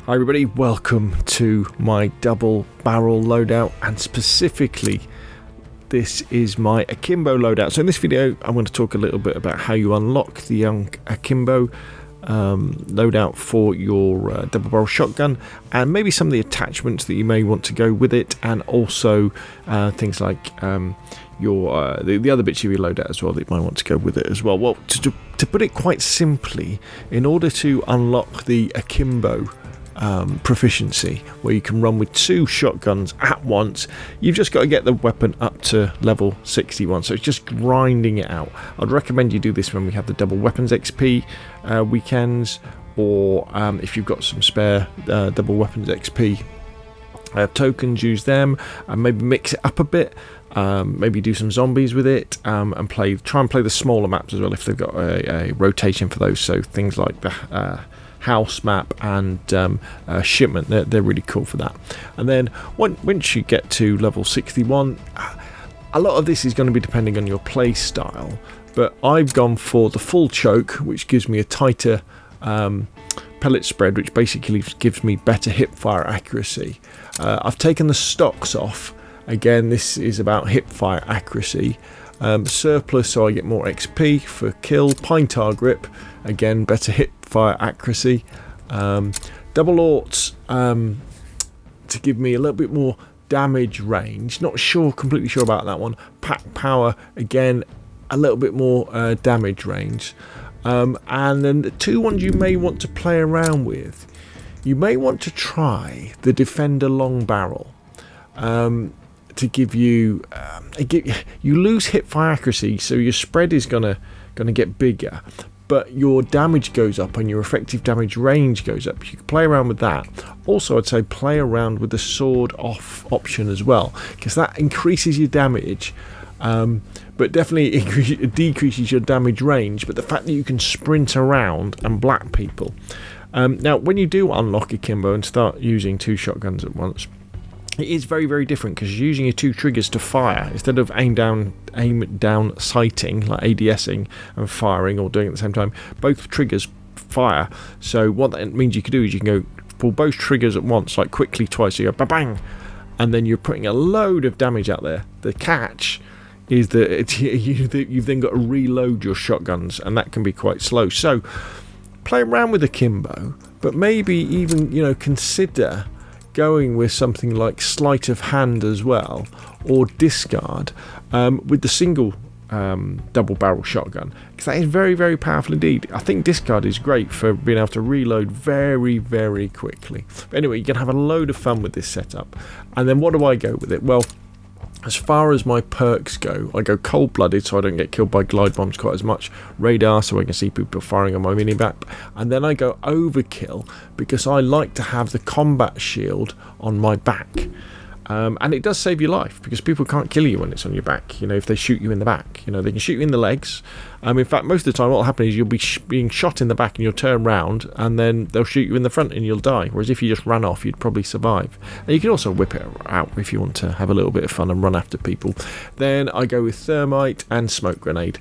Hi everybody, welcome to my double barrel loadout, and specifically this is my Akimbo loadout. So in this video I'm going to talk a little bit about how you unlock the Akimbo loadout for your double barrel shotgun, and maybe some of the attachments that you may want to go with it, and also things like your the other bits of your loadout as well that you might want to go with it as well. Well, to put it quite simply, in order to unlock the Akimbo proficiency, where you can run with two shotguns at once, you've just got to get the weapon up to level 61. So it's just grinding it out. I'd recommend you do this when we have the double weapons XP weekends, or if you've got some spare double weapons XP tokens, use them, and maybe mix it up a bit. Maybe do some zombies with it, and try and play the smaller maps as well if they've got a rotation for those. So things like the house map and shipment, they're really cool for that. And then once you get to level 61, a lot of this is going to be depending on your play style, but I've gone for the full choke, which gives me a tighter pellet spread, which basically gives me better hip fire accuracy. I've taken the stocks off. Again, this is about hip fire accuracy. Surplus, so I get more XP for kill. Pine tar grip, again, better hip fire accuracy. Double aughts to give me a little bit more damage range. Not completely sure about that one. Pack power, again, a little bit more damage range. And then the two ones you may want to play around with. You may want to try the Defender long barrel. To give you, you lose hip fire accuracy, so your spread is gonna get bigger, but your damage goes up and your effective damage range goes up. You can play around with that. Also, I'd say play around with the sword off option as well, because that increases your damage, but definitely decreases your damage range. But the fact that you can sprint around and black people. Now, when you do unlock Akimbo and start using two shotguns at once, it is very, very different, because you're using your two triggers to fire instead of aim down sighting, like ADSing and firing, or doing it at the same time. Both triggers fire. So what that means you can do is you can go pull both triggers at once, like quickly twice. So you go bang, and then you're putting a load of damage out there. The catch is that you've then got to reload your shotguns, and that can be quite slow. So play around with Akimbo, but maybe even consider going with something like sleight of hand as well, or discard with the single double barrel shotgun, because that is very, very powerful indeed. I think discard is great for being able to reload very, very quickly. But anyway, you can have a load of fun with this setup. And then what do I go with it? Well, as far as my perks go, I go cold-blooded, so I don't get killed by glide bombs quite as much. Radar, so I can see people firing on my mini-map. And then I go overkill, because I like to have the combat shield on my back. And it does save your life, because people can't kill you when it's on your back. If they shoot you in the back, they can shoot you in the legs. In fact, most of the time what will happen is you'll be being shot in the back and you'll turn round, and then they'll shoot you in the front and you'll die. Whereas if you just ran off, you'd probably survive. And you can also whip it out if you want to have a little bit of fun and run after people. Then I go with thermite and smoke grenade.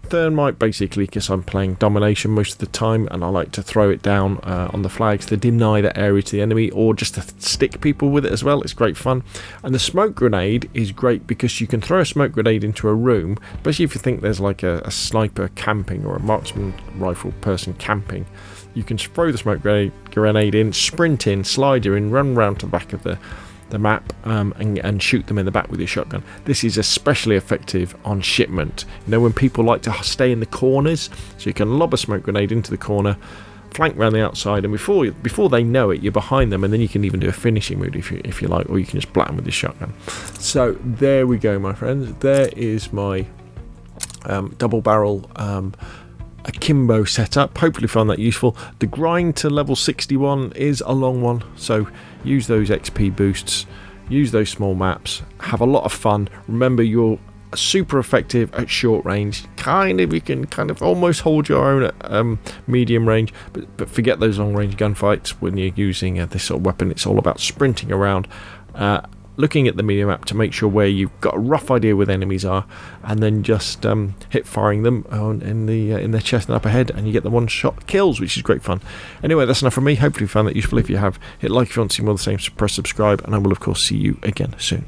Thermite basically because I'm playing domination most of the time, and I like to throw it down on the flags to deny that area to the enemy, or just to stick people with it as well. It's great fun. And the smoke grenade is great because you can throw a smoke grenade into a room, especially if you think there's like a sniper camping or a marksman rifle person camping. You can throw the smoke grenade in, sprint in, slide you in, run round to the back of the map, and shoot them in the back with your shotgun. This is especially effective on shipment. When people like to stay in the corners, so you can lob a smoke grenade into the corner, flank around the outside, and before they know it, you're behind them, and then you can even do a finishing move if you like, or you can just blat them with your shotgun. So there we go, my friends. There is my double barrel Akimbo setup. Hopefully found that useful. The grind to level 61 is a long one, so use those XP boosts, use those small maps, have a lot of fun. Remember, you're super effective at short range. You can almost hold your own at medium range, but forget those long range gunfights when you're using this sort of weapon. It's all about sprinting around. looking at the mini-map to make sure where you've got a rough idea where the enemies are, and then just hit firing them in their chest and up ahead, and you get the one-shot kills, which is great fun. Anyway, that's enough from me. Hopefully you found that useful. If you have, hit like if you want to see more of the same, press subscribe, and I will of course see you again soon.